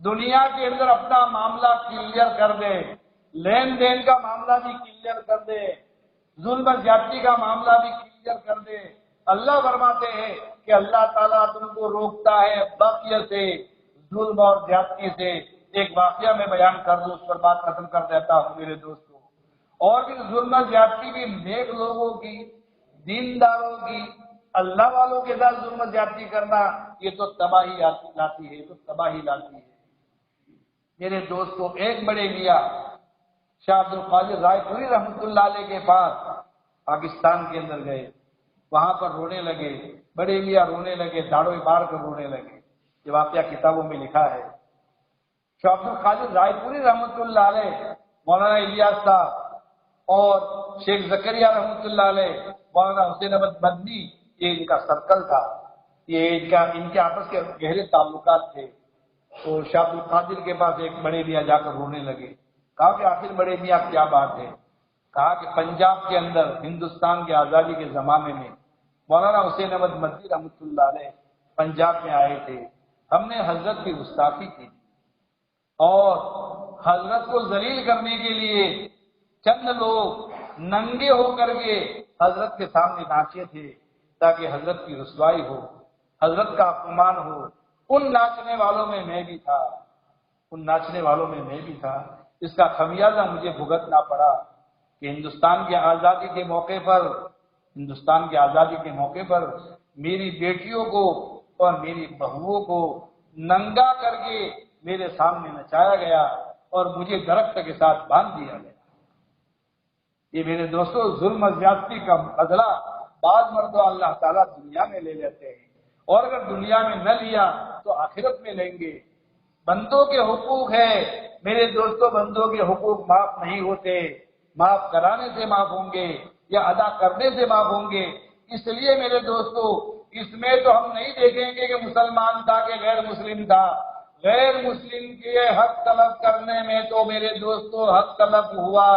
دنیا کے اندر اپنا معاملہ کلیئر کر دے، لین دین کا معاملہ بھی کلیئر کر دے، ظلم زیادتی کا معاملہ بھی کلیئر کر دے. اللہ فرماتے ہیں کہ اللہ تعالیٰ تم کو روکتا ہے بغی سے، ظلم اور زیادتی سے. ایک واقعہ میں بیان کر دوں، اس پر بات ختم کر دیتا ہوں میرے دوستوں. اور بھی ظلم زیادتی بھی نیک لوگوں کی، دینداروں کی، اللہ والوں کے ساتھ ظلم زیادتی کرنا یہ تو تباہی لاتی ہے، تو تباہی لاتی ہے. میرے دوستوں ایک بڑے میاں شاہ عبد القادر رائے پوری رحمۃ اللہ علیہ کے پاس پاکستان کے اندر گئے، وہاں پر رونے لگے. بڑے میاں رونے لگے، داڑوں مار کر رونے لگے. یہ واقعہ کتابوں میں لکھا ہے. شاہ عبد القادر رائے پوری رحمۃ اللہ علیہ، مولانا الیاس صاحب اور شیخ زکریا رحمۃ اللہ علیہ، مولانا حسین احمد مدنی، یہ ان کا سرکل تھا، یہ ان کے آپس کے گہرے تعلقات تھے۔ تو شاہ عبد القادر کے پاس ایک بڑے میاں جا کر رونے لگے، کہا کہ آخر بڑے میاں کیا بات ہے؟ کہا کہ پنجاب کے اندر ہندوستان کی آزادی کے زمانے میں مولانا حسین احمد مدنی رحمۃ اللہ علیہ پنجاب میں آئے تھے، ہم نے حضرت کی گستاخی کی اور حضرت کو ذلیل کرنے کے لیے چند لوگ ننگے ہو کر کے حضرت کے سامنے ناچے تھے تاکہ حضرت کی رسوائی ہو، حضرت کا اپمان ہو۔ ان ناچنے والوں میں میں بھی تھا، ان ناچنے والوں میں میں بھی تھا۔ اس کا خمیازہ مجھے بھگتنا پڑا کہ ہندوستان کی آزادی کے موقع پر، ہندوستان کی آزادی کے موقع پر میری بیٹیوں کو اور میری بہوؤں کو ننگا کر کے میرے سامنے نچایا گیا اور مجھے درخت کے ساتھ باندھ دیا گیا۔ یہ میرے دوستوں ظلم و زیادتی کا بدلہ بعض مرتبہ اللہ تعالیٰ دنیا میں لے لیتے ہیں، اور اگر دنیا میں نہ لیا تو آخرت میں لیں گے۔ بندوں کے حقوق ہے میرے دوستوں، بندوں کے حقوق معاف نہیں ہوتے، معاف کرانے سے معاف ہوں گے یا ادا کرنے سے معاف ہوں گے۔ اس لیے میرے دوستوں اس میں تو ہم نہیں دیکھیں گے کہ مسلمان تھا کہ غیر مسلم تھا، غیر مسلم کے حق طلب کرنے میں تو میرے دوستوں حق طلب ہوا،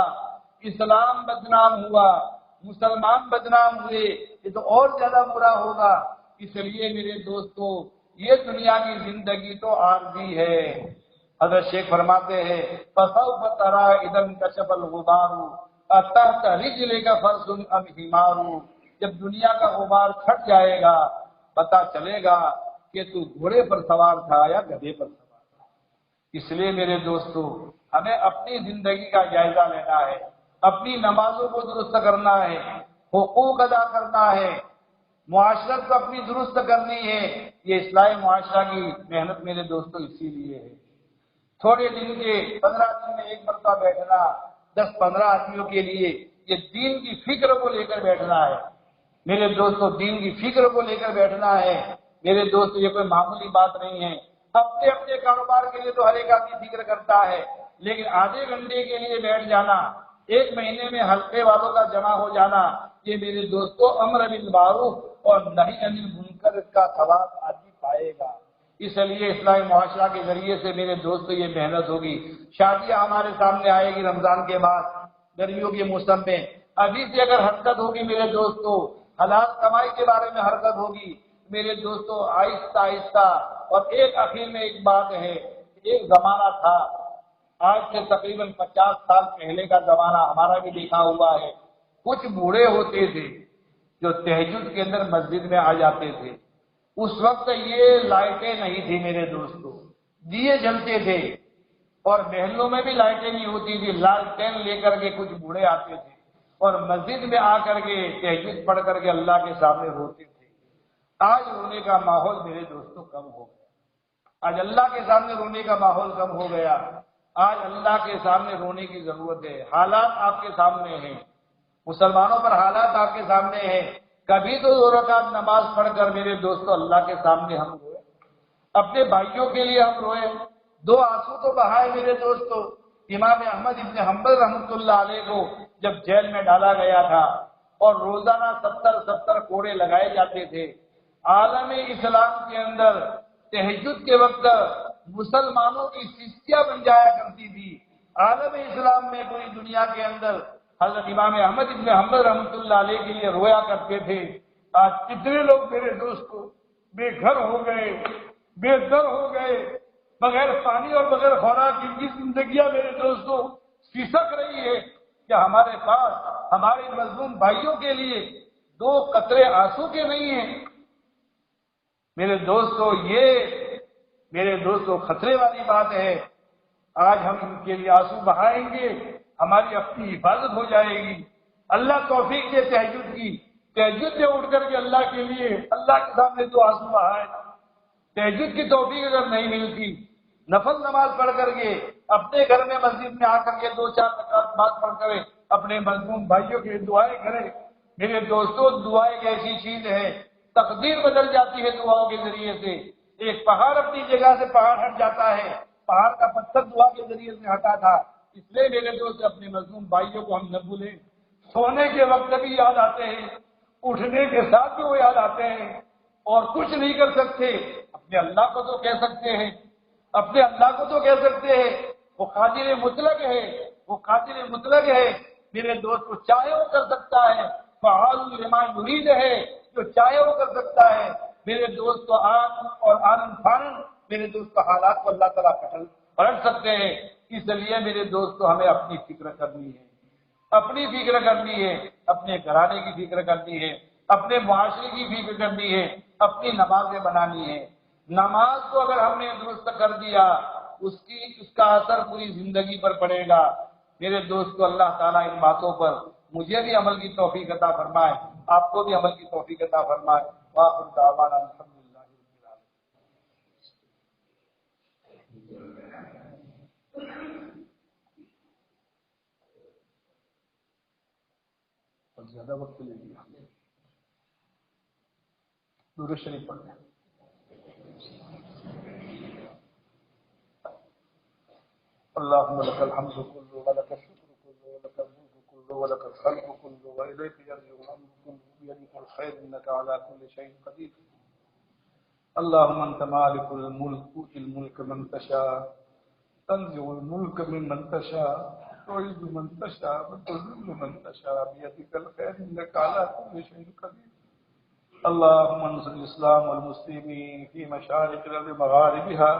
اسلام بدنام ہوا، مسلمان بدنام ہوئے، یہ تو اور زیادہ برا ہوگا۔ اس لیے میرے دوستو یہ دنیا کی زندگی تو عارضی ہے۔ حضرت شیخ فرماتے ہیں فَسَوْفَ تَرَىٰ إِذَا انْكَشَفَ الْغُبَارُ أَتَحْتَ رِجْلِكَ فَرْسٌ أَمْ حِمَارٌ، جب دنیا کا غبار چھٹ جائے گا پتہ چلے گا کہ تو گھوڑے پر سوار تھا یا گدھے پر سوار تھا۔ اس لیے میرے دوستو ہمیں اپنی زندگی کا جائزہ لینا ہے، اپنی نمازوں کو درست کرنا ہے، حقوق ادا کرنا ہے، معاشرت کو اپنی درست کرنی ہے۔ یہ اصلاح معاشرہ کی محنت میرے دوستو اسی لیے ہے۔ تھوڑے دن کے 15 دن میں ایک مرتبہ بیٹھنا 10-15 آدمیوں کے لیے یہ دین کی فکر کو لے کر بیٹھنا ہے میرے دوستو، دین کی فکر کو لے کر بیٹھنا ہے میرے دوستو، یہ کوئی معمولی بات نہیں ہے۔ اپنے اپنے کاروبار کے لیے تو ہر ایک آدمی فکر کرتا ہے، لیکن آدھے گھنٹے کے لیے بیٹھ جانا، ایک مہینے میں حلقے والوں کا جمع ہو جانا، یہ میرے دوستو امر بالمعروف اور نہی عن المنکر کا ثواب آدمی پائے گا۔ اس لیے اصلاح معاشرہ کے ذریعے سے میرے دوستو یہ محنت ہوگی۔ شادیاں ہمارے سامنے آئے گی رمضان کے بعد، گرمیوں کے موسم میں، ابھی سے اگر حرکت ہوگی میرے دوستو، حلال کمائی کے بارے میں حرکت ہوگی میرے دوستو آہستہ آہستہ۔ اور ایک اخیر میں ایک بات ہے، ایک زمانہ تھا، آج سے تقریباً 50 سال پہلے کا زمانہ ہمارا بھی دیکھا ہوا ہے، کچھ بوڑھے ہوتے تھے جو تہجد کے اندر مسجد میں آ جاتے تھے۔ اس وقت یہ لائٹیں نہیں تھی میرے دوستو، دیے جلتے تھے، اور محلوں میں بھی لائٹیں نہیں ہوتی تھی، لالٹین لے کر کے کچھ بوڑھے آتے تھے اور مسجد میں آ کر کے تہجد پڑھ کر کے اللہ کے سامنے روتے تھے۔ آج رونے کا ماحول میرے دوستو کم ہو گیا، آج اللہ کے سامنے رونے کا ماحول کم ہو گیا۔ آج اللہ کے سامنے رونے کی ضرورت ہے، حالات آپ کے سامنے ہیں، مسلمانوں پر حالات آپ کے سامنے ہیں۔ کبھی تو 2 رکعت نماز پڑھ کر میرے دوستو اللہ کے سامنے ہم روئے، اپنے بھائیوں کے لیے ہم روئے، 2 آنسو تو بہائے میرے دوستو۔ امام احمد ابن حنبل رحمۃ اللہ علیہ کو جب جیل میں ڈالا گیا تھا اور روزانہ 70 کوڑے لگائے جاتے تھے، عالم اسلام کے اندر تہجد کے وقت مسلمانوں کی سستیاں بن جایا کرتی تھی۔ عالم اسلام میں پوری دنیا کے اندر حضرت امام احمد ابن حنبل رحمۃ اللہ علیہ کے لیے رویا کرتے تھے۔ آج کتنے لوگ میرے دوستو بے گھر ہو گئے، بے در ہو گئے، بغیر پانی اور بغیر خوراک کی زندگیاں میرے دوستو سسک رہی ہے کہ ہمارے پاس ہمارے مظلوم بھائیوں کے لیے 2 قطرے آنسو کے نہیں ہیں میرے دوستو۔ یہ میرے دوستو خطرے والی بات ہے۔ آج ہم ان کے لیے آنسو بہائیں گے، ہماری اپنی حفاظت ہو جائے گی۔ اللہ توفیق دے تہجد کی، تہجد سے اٹھ کر کے اللہ کے لیے اللہ کے سامنے 2 آنسو بہائے۔ تہجد کی توفیق اگر نہیں ملتی، نفل نماز پڑھ کر کے اپنے گھر میں مسجد میں آ کر کے 2-4 رکعت نماز پڑھ کر اپنے مظلوم بھائیوں کے لیے دعائیں کریں میرے دوستو۔ دعا ایک ایسی چیز ہے، تقدیر بدل جاتی ہے دعاؤں کے ذریعے سے۔ ایک پہاڑ اپنی جگہ سے پہاڑ ہٹ جاتا ہے، پہاڑ کا پتھر دعا کے ذریعے سے ہٹا تھا۔ اس لیے میرے دوست اپنے مظلوم بھائیوں کو ہم نہ بھولیں، سونے کے وقت بھی یاد آتے ہیں، اٹھنے کے ساتھ بھی وہ یاد آتے ہیں اور کچھ نہیں کر سکتے، اپنے اللہ کو تو کہہ سکتے ہیں، اپنے اللہ کو تو کہہ سکتے ہیں، وہ قادر مطلق ہے، وہ قادر مطلق ہے، میرے دوست کو چاہے وہ کر سکتا ہے، فعال لما یرید ہے، جو چاہے وہ کر سکتا ہے، میرے دوست کو آن اور آنن فانن، میرے دوست کو حالات کو اللہ تعالیٰ پلٹ سکتے ہیں۔ اس لیے میرے دوست کو ہمیں اپنی فکر کرنی ہے، اپنی فکر کرنی ہے، اپنے گھرانے کی فکر کرنی ہے، اپنے معاشرے کی فکر کرنی ہے، اپنی نمازیں بنانی ہے۔ نماز کو اگر ہم نے درست کر دیا اس کا اثر پوری زندگی پر پڑے گا۔ میرے دوست کو اللہ تعالیٰ ان باتوں پر مجھے بھی عمل کی توفیق عطا فرمائے، آپ کو بھی عمل کی توفیق عطا فرمائے۔ وآخر دعوانا الحمدللہ رب العالمین۔ زیادہ وقت لے لیا، درود شریف پڑھ لیں۔ اللهم لك الحمد كله ولك الشكر كله ولك الملك كله ولك الخلق كله وإليك يرجع الأمر كله بيدك الخير إنك على كل شيء قدير. اللهم أنت مالك الملك تؤتي الملك من تشاء تنزع الملك ممن تشاء تعز من تشاء وتذل من تشاء بيدك الخير إنك على كل شيء قدير. اللهم انصر الإسلام والمسلمين في مشارق الأرض ومغاربها.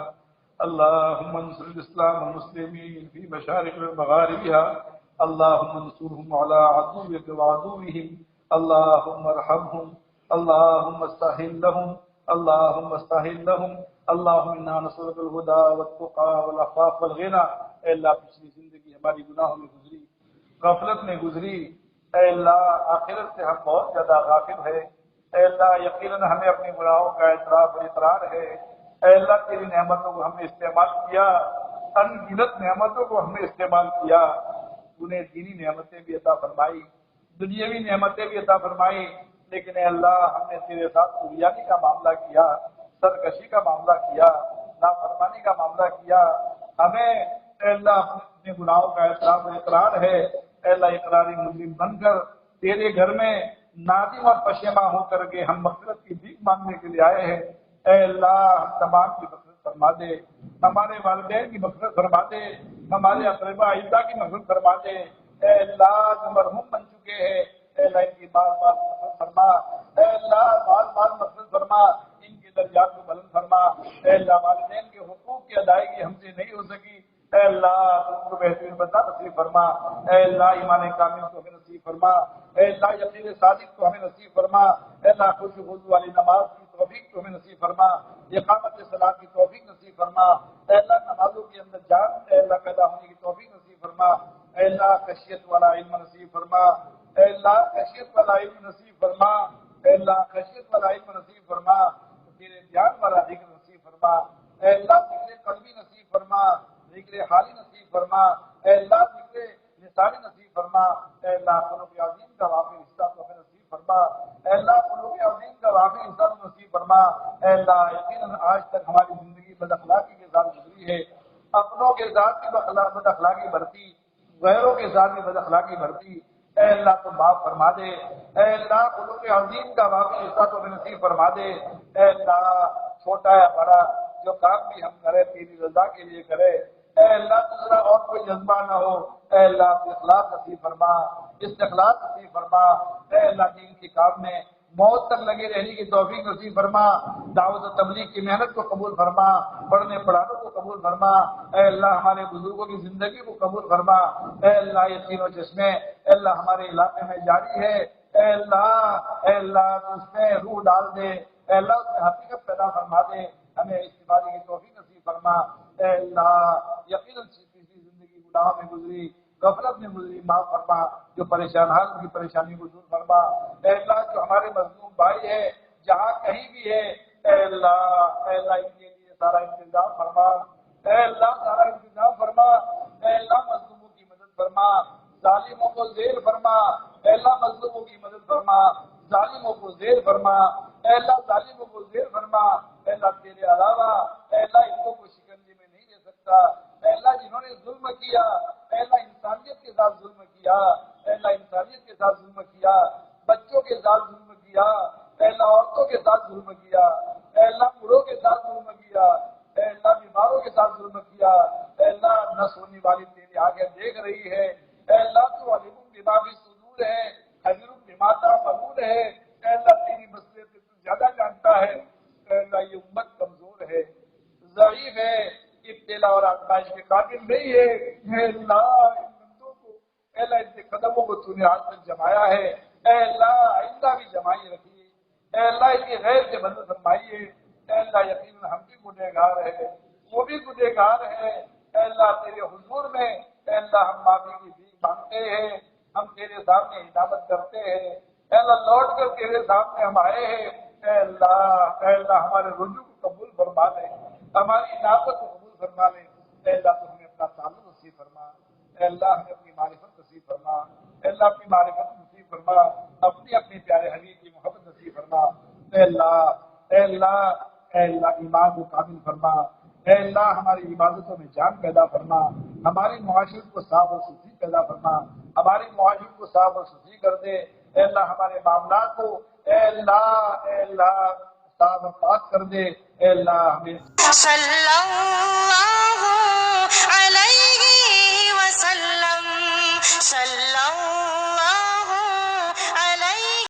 اللهم انصر الإسلام والمسلمين في مشارق ومغاربها. اللهم انصرهم على عدوك وعدوهم. اللهم ارحمهم. اللهم استهل لهم. اللهم استهل لهم. اللهم انا نسألك الهدى والتقى والعفاف والغنى. اے اللہ پچھلی زندگی ہماری گناہوں میں گزری، غفلت میں گزری، اے اللہ آخرت سے ہم بہت زیادہ غافل ہے، اے اللہ یقیناً ہمیں اپنے گناہوں کا اعتراف اور اقرار ہے، اے اللہ تیری نعمتوں کو ہم نے استعمال کیا، ان گنت نعمتوں کو ہم نے استعمال کیا، تو نے دینی نعمتیں بھی عطا فرمائی، دنیاوی نعمتیں بھی عطا فرمائی، لیکن اے اللہ ہم نے تیرے ساتھ طغیانی کا معاملہ کیا، سرکشی کا معاملہ کیا، نافرمانی کا معاملہ کیا، ہمیں اے اللہ اپنے گناہوں کا اعتراف و اقرار ہے، اے اللہ اقراری مسلم بن کر تیرے گھر میں نادم اور پشیماں ہو کر کے ہم مغفرت کی بھیک مانگنے کے لیے آئے ہیں، اے اللہ ہم تمام کی مغفرت فرما دے، ہمارے والدین کی مغفرت فرما دے، ہمارے اقرباء اعزا کی مغفرت فرما دے، اے اللہ جو مرحوم بن چکے ہیں اے اللہ ان کی بار بار مغفرت فرما، اے اللہ بار بار مغفرت فرما، ان کے درجات کو بلند فرما، اے اللہ والدین کے حقوق کی ادائیگی ہم سے نہیں ہو سکی، اے اللہ تم کو بہترین بدلہ نصیب فرما، اے اللہ ایمان کامل کو ہمیں نصیب فرما، اے اللہ یقین صادق کو ہمیں نصیب فرما، اے اللہ خوش خضوع والی نماز کی توفیق کو ہمیں نصیب فرما، اقامت صلاۃ کی توفیق نصیب فرما، اے اللہ نمازوں کے اندر جان اے اللہ پیدا ہونے کی توفیق نصیب فرما، اے اللہ خشیت والا علم نصیب فرما، اے اللہ خشیت والا علم نصیب فرما، اے اللہ خشیت والا علم نصیب فرما، تیرے دھیان والا ذکر نصیب فرما، اے اللہ ذکر قلبی نصیب فرما، ذکر حالی نصیب فرما، اے اللہ ذکر لسانی نصیب فرما، اے اللہ قلوب عظیم کا واقعی حصہ تو ہمیں نصیب فرما، اے اللہ قلوب عظیم کا واقعی حصہ تو نصیب فرما، اے اللہ یقیناً آج تک ہماری زندگی بد اخلاقی کے ساتھ گزری ہے، اپنوں کے ساتھ بھی بد اخلاقی برتی، غیروں کے ساتھ بھی بد اخلاقی برتی، اے اللہ تو معاف فرما دے، اے اللہ قلوب عظیم کا واقعی حصہ تو ہمیں نصیب فرما دے، اے اللہ چھوٹا یا بڑا جو کام بھی ہم کرے تیری رضا کے لیے کرے، اے اللہ دوسرا اور کوئی جذبہ نہ ہو، اے اللہ اخلاص نصیب فرما، استخلاص نصیب فرما، اے اللہ دین کے کام میں موت تک لگے رہنے کی توفیق نصیب فرما، دعوت و تبلیغ کی محنت کو قبول فرما، پڑھنے پڑھانے کو قبول فرما، اے اللہ ہمارے بزرگوں کی زندگی کو قبول فرما، اے اللہ یہ تینوں جسمیں اے اللہ ہمارے علاقے میں جاری ہے، اے اللہ تو اس میں روح ڈال دے، اے اللہ اس میں حقیقت پیدا فرما دے، ہمیں استفادے کی توفیق نصیب فرما، اے اللہ یقیناً پچھلی زندگی گناہوں میں گزری، غفلت میں گزری معاف فرما، جو پریشان حال ان کی پریشانی کو دور فرما، اے اللہ جو ہمارے مظلوم بھائی ہے جہاں کہیں بھی ہے اے اللہ ان کے لیے سارا انتظام فرما، اے اللہ سارا انتظام فرما، اے اللہ مظلوموں کی مدد فرما، ظالموں کو زیر فرما، اے اللہ مظلوموں کی مدد فرما، ظالموں کو زیر فرما، اے اللہ ظالموں کو زیر فرما، اے اللہ تیرے علاوہ اے اللہ ان کو کوئی شکنجے میں نہیں لے سکتا، اے اللہ جنہوں نے ظلم کیا اے اللہ انسانیت کے ساتھ ظلم کیا، اے اللہ انسانیت کے ساتھ ظلم کیا، بچوں کے ساتھ ظلم کیا، اے اللہ عورتوں کے ساتھ ظلم کیا، اے اللہ بوڑھوں کے ساتھ ظلم کیا، اے اللہ بیماروں کے ساتھ ظلم کیا، اے اللہ نہ سونے والی تیری آنکھیں دیکھ رہی ہے، اے اللہ تو علیم بما فی الصدور ہے، خبیر بما تعملون ہے، اے اللہ تیری مصلحت تو زیادہ جانتا ہے، اے اللہ یہ امت کمزور ہے، ضعیف ہے، ابتلا اور آزمائش کے قابل نہیں ہے، اے اللہ ان بندوں کو، اے اللہ ان کے قدموں کو تو نے آج تک جمایا ہے، اے اللہ آئندہ بھی جمائی رکھیے، اے اللہ ان کی غیر سے مدد فرمائیے، اے اللہ یقیناً ہم بھی گنہگار ہیں، وہ بھی گنہگار ہیں، اے اللہ تیرے حضور میں اے اللہ ہم معافی کی بھیک مانگتے ہیں، ہم تیرے سامنے عنابت کرتے ہیں، اے اللہ لوٹ کر تیرے سامنے ہم آئے ہیں، اے اللہ ہمارے رجوع کو قبول فرما لے، ہماری عنابت کو قبول فرما لے، اے اللہ تو ہمیں اپنا تعلق نصیب فرما، اے اللہ ہمیں اپنی معرفت نصیب فرما، اے اللہ اپنی معرفت نصیب فرما، اپنی پیارے حبیب کی محبت نصیب فرما، اے اللہ ایمان کو کامل فرما، اے اللہ ہماری عبادتوں میں جان پیدا فرما، ہماری معاشرت کو صاف اور ستھری پیدا فرما، ہماری معاشرت کو صاف اور ستھری کر دے، اے اللہ ہمارے معاملات کو اے اللہ صاف اور پاک کر دے، اے اللہ ہمیں